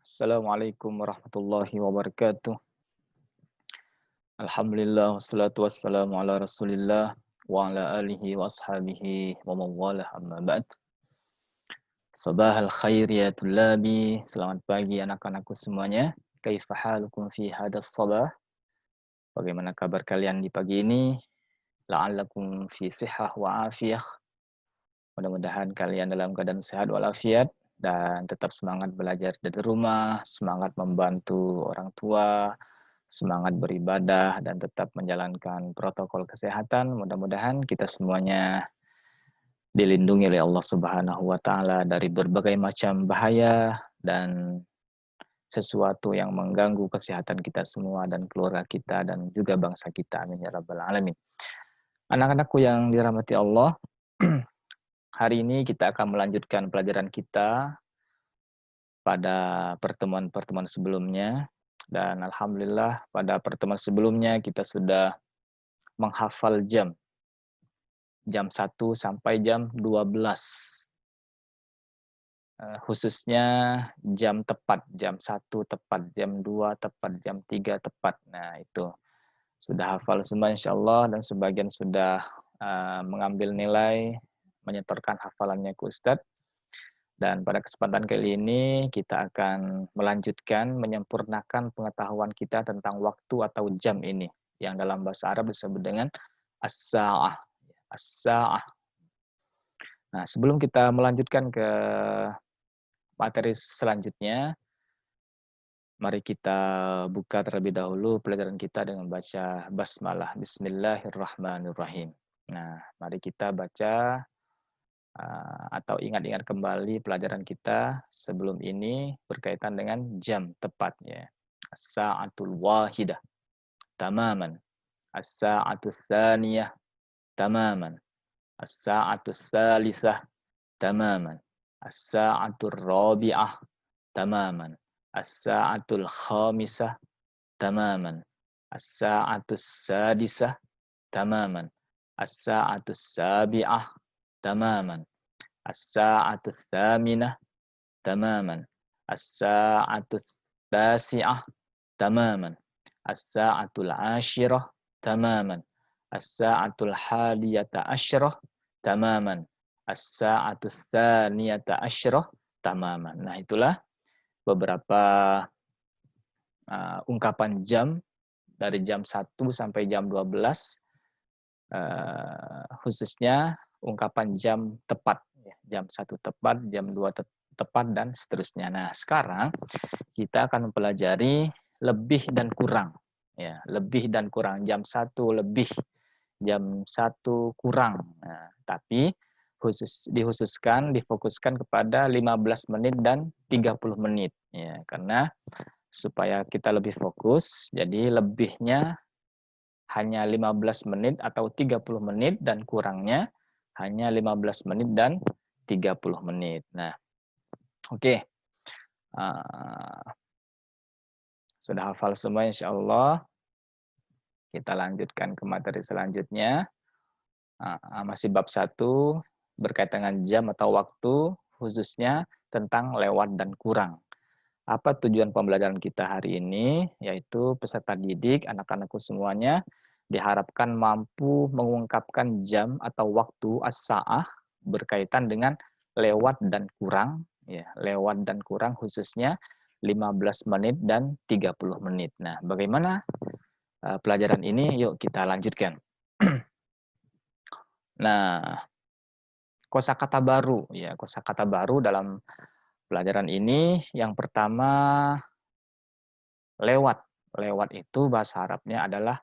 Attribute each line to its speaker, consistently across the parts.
Speaker 1: Assalamualaikum warahmatullahi wabarakatuh. Alhamdulillah wassalatu wassalamu ala Rasulillah wa ala alihi wa ashabihi wa mawalah amma ba'd. Sabahal khair ya tullabi. Selamat pagi anak-anakku semuanya. Kaifa halukum fi hadas sabah? Bagaimana kabar kalian di pagi ini? La'allakum fi sihah wa afiyah. Mudah-mudahan kalian dalam keadaan sehat walafiat dan tetap semangat belajar dari rumah, semangat membantu orang tua, semangat beribadah dan tetap menjalankan protokol kesehatan. Mudah-mudahan kita semuanya dilindungi oleh Allah Subhanahu wa taala dari berbagai macam bahaya dan sesuatu yang mengganggu kesehatan kita semua dan keluarga kita dan juga bangsa kita. Amin ya rabbal alamin. Anak-anakku yang dirahmati Allah, hari ini kita akan melanjutkan pelajaran kita pada pertemuan-pertemuan sebelumnya. Dan alhamdulillah pada pertemuan sebelumnya kita sudah menghafal jam 1 sampai jam 12. Khususnya jam tepat, jam 1 tepat, jam 2 tepat, jam 3 tepat. Nah, itu sudah hafal semua insyaallah dan sebagian sudah mengambil nilai, menyetorkan hafalannya ke Ustadz. Dan pada kesempatan kali ini kita akan melanjutkan menyempurnakan pengetahuan kita tentang waktu atau jam ini yang dalam bahasa Arab disebut dengan as-sa'ah. As-sa'ah. Nah, sebelum kita melanjutkan ke materi selanjutnya, mari kita buka terlebih dahulu pelajaran kita dengan baca basmalah. Bismillahirrahmanirrahim. Nah, mari kita baca atau ingat-ingat kembali pelajaran kita sebelum ini berkaitan dengan jam tepatnya. As-sa'atul wahidah, tamaman. As-sa'atul thaniyah, tamaman. As-sa'atul thalithah, tamaman. As-sa'atul rabi'ah, tamaman. As-sa'atul khamisah, tamaman. As-sa'atul sadisah, tamaman. As-sa'atul sabi'ah, tamaman. As-sa'atu tsaminah tamaman. As-sa'atu tasi'ah tamaman. As-sa'atul 'ashirah tamaman. As-sa'atul hadiyata asyrah tamaman. As-sa'atu tsaniyata asyrah tamaman. Nah, itulah beberapa ungkapan jam dari jam 1 sampai jam 12, khususnya ungkapan jam tepat. Jam 1 tepat, jam 2 tepat, dan seterusnya. Nah, sekarang kita akan mempelajari lebih dan kurang. Ya, lebih dan kurang. Jam 1 lebih, jam 1 kurang. Nah, tapi difokuskan kepada 15 menit dan 30 menit. Ya, karena supaya kita lebih fokus, jadi lebihnya hanya 15 menit atau 30 menit dan kurangnya hanya 15 menit dan 30 menit. Nah, oke. Sudah hafal semua insyaallah. Kita lanjutkan ke materi selanjutnya. Masih bab 1 berkaitan dengan jam atau waktu, khususnya tentang lewat dan kurang. Apa tujuan pembelajaran kita hari ini? Yaitu peserta didik, anak-anakku semuanya, diharapkan mampu mengungkapkan jam atau waktu as-sa'ah berkaitan dengan lewat dan kurang, ya, lewat dan kurang khususnya 15 menit dan 30 menit. Nah, bagaimana pelajaran ini? Yuk kita lanjutkan. Nah, kosakata baru, ya, kosakata baru dalam pelajaran ini yang pertama lewat. Lewat itu bahasa Arabnya adalah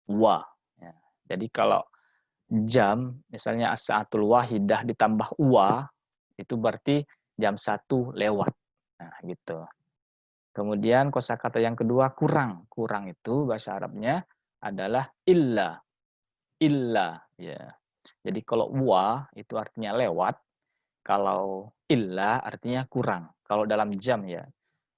Speaker 1: wa. Ya. Jadi kalau jam, misalnya as-sa'atul wahidah ditambah wa, itu berarti jam 1 lewat. Nah, gitu. Kemudian kosakata yang kedua kurang. Kurang itu bahasa Arabnya adalah illa. Illa, ya. Jadi kalau wa itu artinya lewat, kalau illa artinya kurang. Kalau dalam jam ya.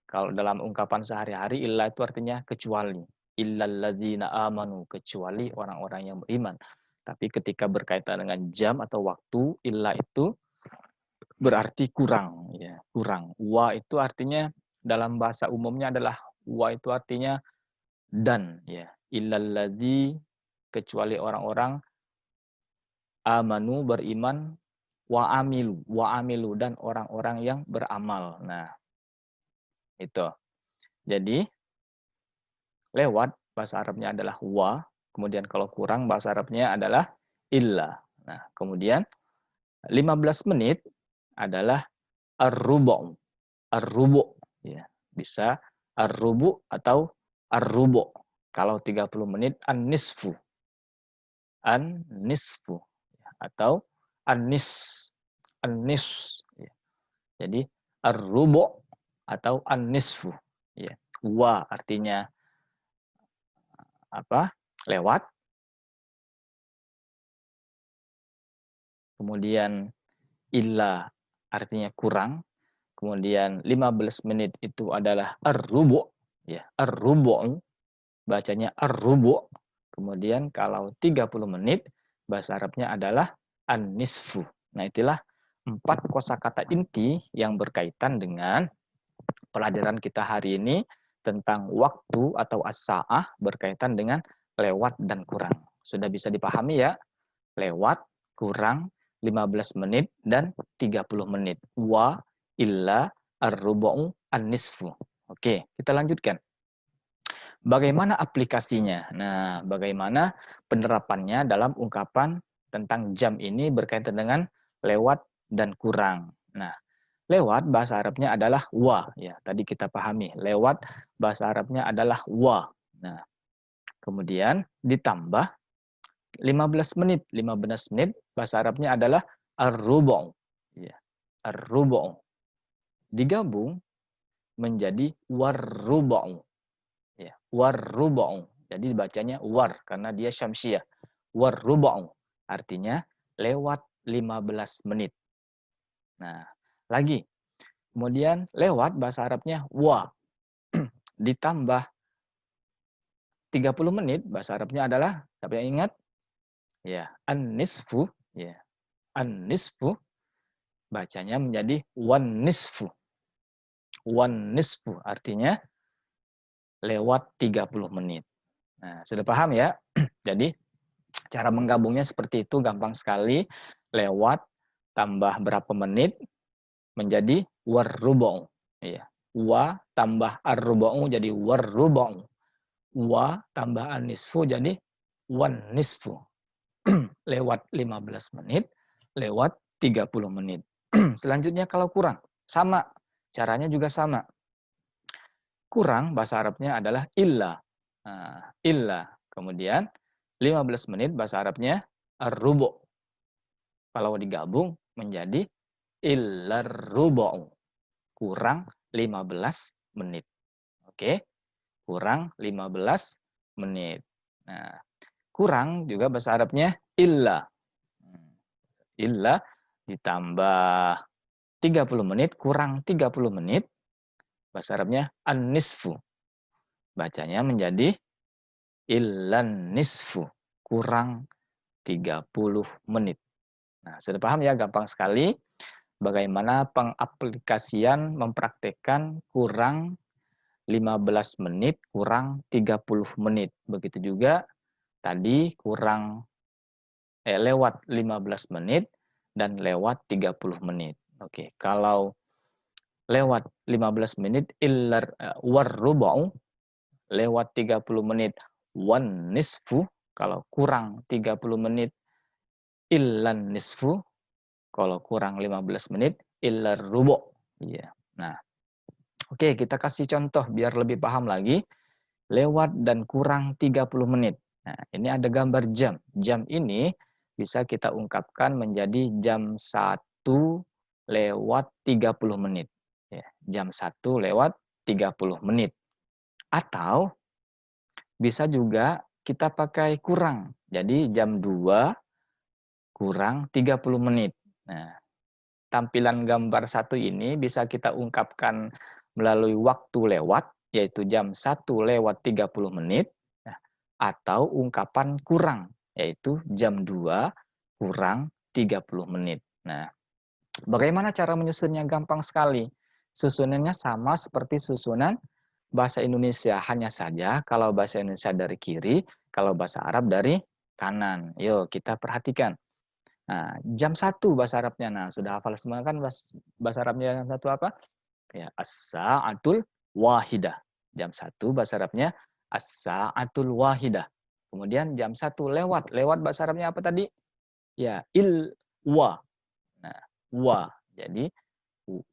Speaker 1: Kalau dalam ungkapan sehari-hari illa itu artinya kecuali. Illalladzina amanu, kecuali orang-orang yang beriman. Tapi ketika berkaitan dengan jam atau waktu, illa itu berarti kurang, ya, kurang. Wa itu artinya dalam bahasa umumnya adalah wa itu artinya dan ya. Illalladzi kecuali orang-orang amanu beriman wa amilu dan orang-orang yang beramal. Nah, itu. Jadi lewat bahasa Arabnya adalah wa, kemudian kalau kurang bahasa Arabnya adalah illa. Nah, kemudian 15 menit adalah ar-rubu'. Ar-rubu' ya. Bisa ar-rubu' atau ar-rubu'. Kalau 30 menit an-nisfu. An-nisfu atau an-nis. An-nis ya. Jadi ar-rubu' atau an-nisfu ya. Wa artinya apa? Lewat. Kemudian illa artinya kurang. Kemudian 15 menit itu adalah ar-rubu' ya, ar-rubu', bacanya ar-rubu'. Kemudian kalau 30 menit bahasa Arabnya adalah an-nisfu. Nah, itulah 4 kosakata inti yang berkaitan dengan pelajaran kita hari ini tentang waktu atau as-sa'ah berkaitan dengan lewat dan kurang. Sudah bisa dipahami ya? Lewat, kurang, 15 menit, dan 30 menit. Wa, illa, ar-rubu'u, an-nisfu. Oke, kita lanjutkan. Bagaimana aplikasinya? Nah, bagaimana penerapannya dalam ungkapan tentang jam ini berkaitan dengan lewat dan kurang. Nah, lewat bahasa Arabnya adalah wa. Ya, tadi kita pahami. Lewat bahasa Arabnya adalah wa. Nah, kemudian ditambah 15 menit. 15 menit bahasa Arabnya adalah ar-rubu'. Ya, ar-rubu'. Digabung menjadi war-rubu'. Ya, war-rubu'. Jadi bacanya war karena dia syamsiah. War-rubu'. Artinya lewat 15 menit. Nah, lagi. Kemudian lewat bahasa Arabnya wa. Ditambah 30 menit bahasa Arabnya adalah, siapa yang ingat? Ya, an-nisfu. Ya, an-nisfu bacanya menjadi wan nisfu. Wan nisfu artinya lewat 30 menit. Nah, sudah paham ya? Jadi cara menggabungnya seperti itu, gampang sekali. Lewat tambah berapa menit menjadi warrubu'. Iya. Wa tambah ar-rubu' jadi warrubu'. Wa tambah an-nisfu jadi wan nisfu. Lewat 15 menit, lewat 30 menit. Selanjutnya kalau kurang, sama. Caranya juga sama. Kurang bahasa Arabnya adalah illa. Nah, illa. Kemudian 15 menit bahasa Arabnya ar-rubu'. Kalau digabung menjadi illar rubu'. Kurang 15 menit. Oke? Kurang 15 menit. Nah, kurang juga bahasa Arabnya illa. Illa ditambah 30 menit kurang 30 menit. Bahasa Arabnya an-nisfu. Bacanya menjadi illan nisfu. Kurang 30 menit. Nah, sudah paham ya? Gampang sekali. Bagaimana pengaplikasian mempraktekkan kurang 15 menit, kurang 30 menit. Begitu juga tadi kurang lewat 15 menit dan lewat 30 menit. Oke, kalau lewat 15 menit illar warrubu', lewat 30 menit wan nisfu, kalau kurang 30 menit illan nisfu, kalau kurang 15 menit illar rubu'. Iya. Nah, oke, kita kasih contoh biar lebih paham lagi. Lewat dan kurang 30 menit. Nah, ini ada gambar jam. Jam ini bisa kita ungkapkan menjadi jam 1 lewat 30 menit. Ya, jam 1 lewat 30 menit. Atau bisa juga kita pakai kurang. Jadi jam 2 kurang 30 menit. Nah, tampilan gambar 1 ini bisa kita ungkapkan melalui waktu lewat, yaitu jam 1 lewat 30 menit, atau ungkapan kurang, yaitu jam 2 kurang 30 menit. Nah, bagaimana cara menyusunnya? Gampang sekali. susunannya sama seperti susunan bahasa Indonesia. Hanya saja kalau bahasa Indonesia dari kiri, kalau bahasa Arab dari kanan. Yuk kita perhatikan. Nah, jam 1 bahasa Arabnya. Nah, sudah hafal semua kan bahasa Arabnya yang satu apa? Ya, as-sa'atul wahidah. Jam 1 bahasa Arabnya as-sa'atul wahidah. Kemudian jam 1 lewat. Lewat bahasa Arabnya apa tadi? Ya, wa. Nah, wa. Jadi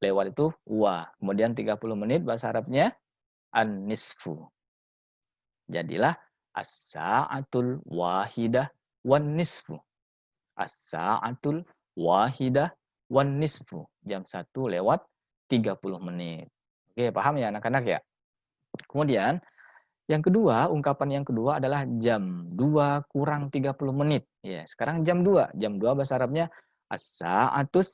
Speaker 1: lewat itu wa. Kemudian 30 menit bahasa Arabnya an-nisfu. Jadilah as-sa'atul wahidah wan nisfu. As-sa'atul wahidah wan nisfu. Jam 1 lewat 30 menit. Oke, paham ya anak-anak ya? Kemudian yang kedua, ungkapan yang kedua adalah jam 2 kurang 30 menit. Ya, sekarang jam 2. Jam 2 bahasa Arabnya as-sa'atus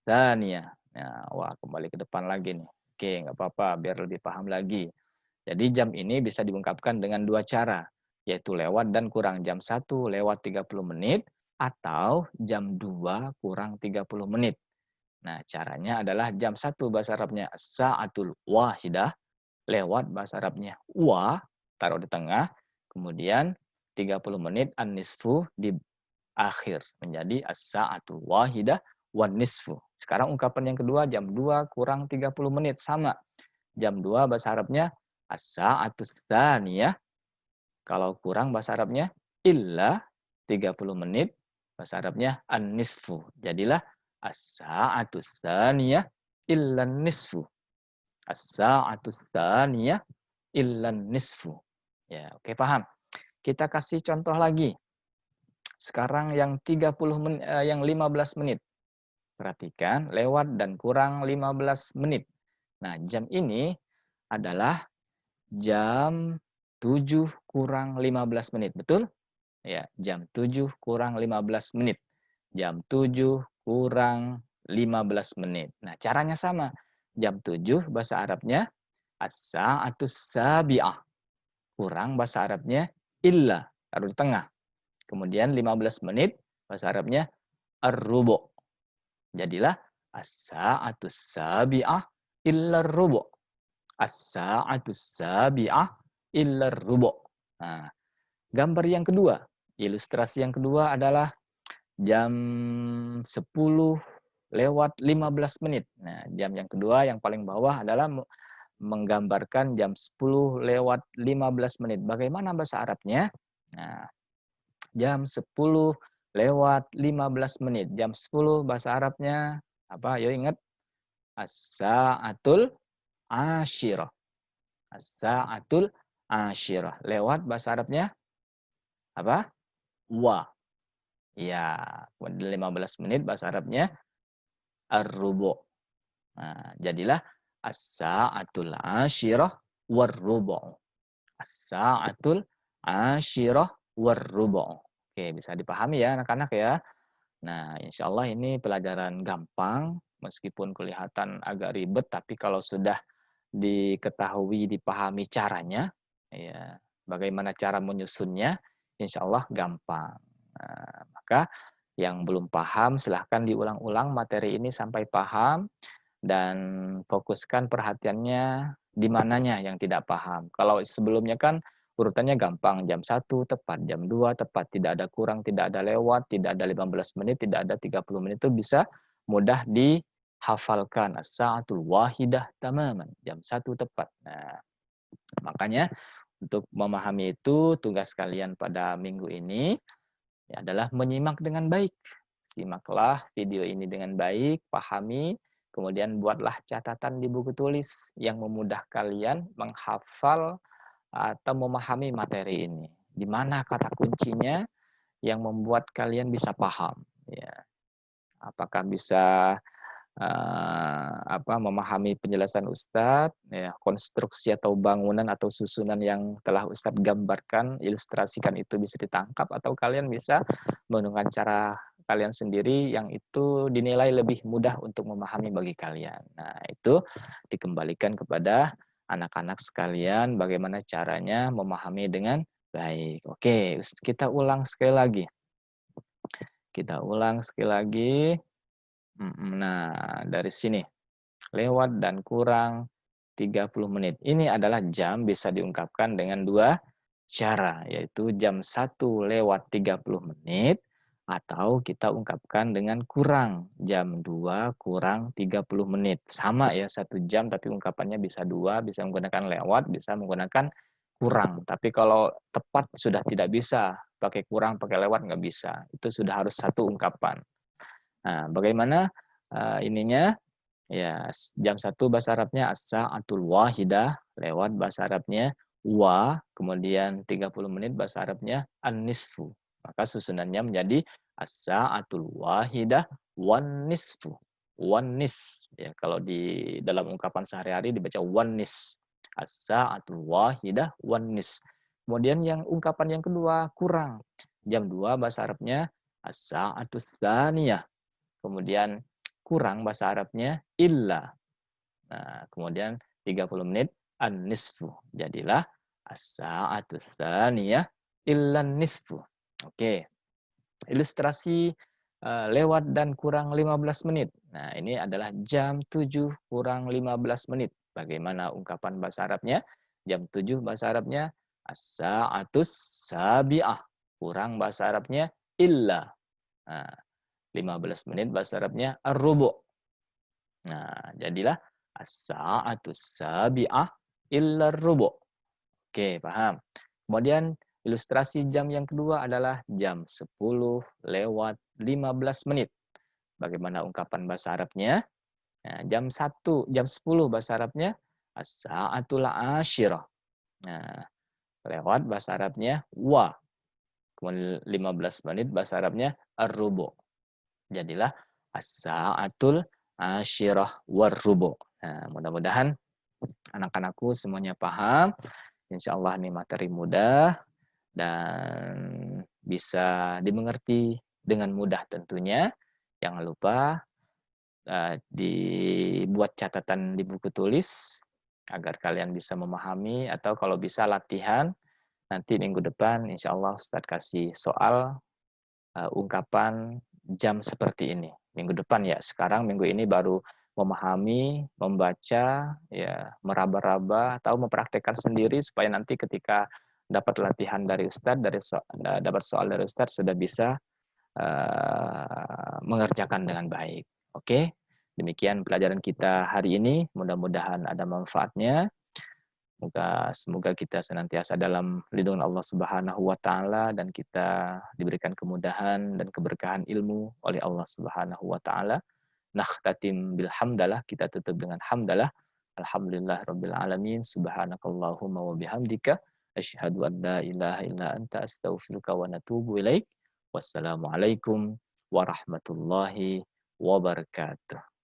Speaker 1: tsaniyah. Nah, wah kembali ke depan lagi nih. Oke, nggak apa-apa biar lebih paham lagi. Jadi jam ini bisa diungkapkan dengan dua cara, yaitu lewat dan kurang. Jam 1 lewat 30 menit atau jam 2 kurang 30 menit. Nah, caranya adalah jam 1 bahasa Arabnya sa'atul wahidah, lewat bahasa Arabnya wa, taruh di tengah, kemudian 30 menit an-nisfu di akhir, menjadi as-sa'atul wahidah wan nisfu. Sekarang ungkapan yang kedua, jam 2 kurang 30 menit, sama. Jam 2 bahasa Arabnya as-sa'atus tsaniyah, kalau kurang bahasa Arabnya illa 30 menit, bahasa Arabnya an-nisfu. Jadilah as-sa'atus tsaniyah illa nisfu. As-sa'atus tsaniyah illa nisfu. Ya, oke paham. Kita kasih contoh lagi. Sekarang yang 30 menit, yang 15 menit. Perhatikan, lewat dan kurang 15 menit. Nah, jam ini adalah jam 7 kurang 15 menit, betul? Ya, jam 7 kurang 15 menit. Jam 7 kurang 15 menit. Nah, caranya sama. Jam 7 bahasa Arabnya as-sa'atus sabi'ah. Kurang bahasa Arabnya illa, taruh di tengah. Kemudian 15 menit bahasa Arabnya ar-rubu'. Jadilah as-sa'atus sabi'ah illa ar-rubu'. As-sa'atus sabi'ah illa ar-rubu'. Nah, gambar yang kedua, ilustrasi yang kedua adalah jam 10 lewat 15 menit. Nah, jam yang kedua yang paling bawah adalah menggambarkan jam 10 lewat 15 menit. Bagaimana bahasa Arabnya? Nah, jam 10 lewat 15 menit. Jam 10 bahasa Arabnya apa? Yo ingat? As-sa'atul asyirah. As-sa'atul asyirah. Lewat bahasa Arabnya apa? Wa. Ya, 15 menit bahasa Arabnya ar-rubu'. Nah, jadilah as-sa'atul asyirah war-rubu'. As-sa'atul asyirah war-rubu'. Oke, bisa dipahami ya anak-anak ya. Nah, insya Allah ini pelajaran gampang, meskipun kelihatan agak ribet, tapi kalau sudah diketahui, dipahami caranya, ya, bagaimana cara menyusunnya, insya Allah gampang. Nah, maka yang belum paham silahkan diulang-ulang materi ini sampai paham dan fokuskan perhatiannya di mananya yang tidak paham. Kalau sebelumnya kan urutannya gampang, jam 1 tepat, jam 2 tepat, tidak ada kurang, tidak ada lewat, tidak ada 15 menit, tidak ada 30 menit, itu bisa mudah dihafalkan. As-sa'atul wahidah tamaman, jam 1 tepat. Nah, makanya untuk memahami itu tugas kalian pada minggu ini ya adalah menyimak dengan baik. Simaklah video ini dengan baik, pahami, kemudian buatlah catatan di buku tulis yang memudah kalian menghafal atau memahami materi ini. Di mana kata kuncinya yang membuat kalian bisa paham? Ya, apakah bisa memahami penjelasan Ustadz, ya, konstruksi atau bangunan atau susunan yang telah Ustadz gambarkan, ilustrasikan itu bisa ditangkap, atau kalian bisa menggunakan cara kalian sendiri yang itu dinilai lebih mudah untuk memahami bagi kalian. Nah, itu dikembalikan kepada anak-anak sekalian bagaimana caranya memahami dengan baik. Oke, kita ulang sekali lagi. Kita ulang sekali lagi. Nah, dari sini. lewat dan kurang 30 menit. Ini adalah jam bisa diungkapkan dengan dua cara, yaitu jam 1 lewat 30 menit atau kita ungkapkan dengan kurang jam 2 kurang 30 menit. Sama ya, 1 jam tapi ungkapannya bisa dua, bisa menggunakan lewat, bisa menggunakan kurang. Tapi kalau tepat sudah tidak bisa, pakai kurang, pakai lewat nggak bisa. Itu sudah harus satu ungkapan. Nah, bagaimana ininya? Ya, jam 1 bahasa Arabnya as-sa'atul wahidah, lewat bahasa Arabnya wa, kemudian 30 menit bahasa Arabnya an-nisfu. Maka susunannya menjadi as-sa'atul wahidah wan nisfu. Wan nis, ya, kalau di dalam ungkapan sehari-hari dibaca wan nis. As-sa'atul wahidah wan nis. Kemudian yang ungkapan yang kedua kurang. Jam 2 bahasa Arabnya as-sa'atus tsaniyah. Kemudian kurang bahasa Arabnya illa. Nah, kemudian 30 menit an-nisfu. Jadilah as-sa'atu tsaniyah illan nisfu. Oke. Ilustrasi lewat dan kurang 15 menit. Nah, ini adalah jam 7 kurang 15 menit. Bagaimana ungkapan bahasa Arabnya? Jam 7 bahasa Arabnya as-sa'atus sabi'ah. Kurang bahasa Arabnya illa. Nah, 15 menit bahasa Arabnya ar-rubu'. Nah, jadilah as-sa'atus sabi'ah illa ar-rubu'. Oke, paham. Kemudian ilustrasi jam yang kedua adalah jam 10 lewat 15 menit. Bagaimana ungkapan bahasa Arabnya? Nah, jam 10 bahasa Arabnya as-sa'atul asyirah. Nah, lewat bahasa Arabnya wa. Kemudian 15 menit bahasa Arabnya ar-rubu'. Jadilah as-sa'atul asyirah war-rubu'. Nah, mudah-mudahan anak-anakku semuanya paham. Insya Allah ini materi mudah dan bisa dimengerti dengan mudah tentunya. Jangan lupa dibuat catatan di buku tulis agar kalian bisa memahami, atau kalau bisa latihan. Nanti minggu depan insya Allah Ustadz kasih soal ungkapan jam seperti ini. Minggu depan ya, sekarang minggu ini baru memahami, membaca, ya meraba-raba, atau mempraktekkan sendiri supaya nanti ketika dapat latihan dari Ustadz, dapat soal dari Ustadz sudah bisa mengerjakan dengan baik. Oke, demikian pelajaran kita hari ini. Mudah-mudahan ada manfaatnya. Semoga kita senantiasa dalam lindungan Allah Subhanahu wa taala dan kita diberikan kemudahan dan keberkahan ilmu oleh Allah Subhanahu wa taala. Nakhtatim bil hamdalah, kita tutup dengan hamdalah. Alhamdulillah rabbil alamin. Subhanakallahumma wa bihamdika asyhadu an la ilaha illa anta astaghfiruka wa natubu ilaik. Wassalamualaikum warahmatullahi wabarakatuh.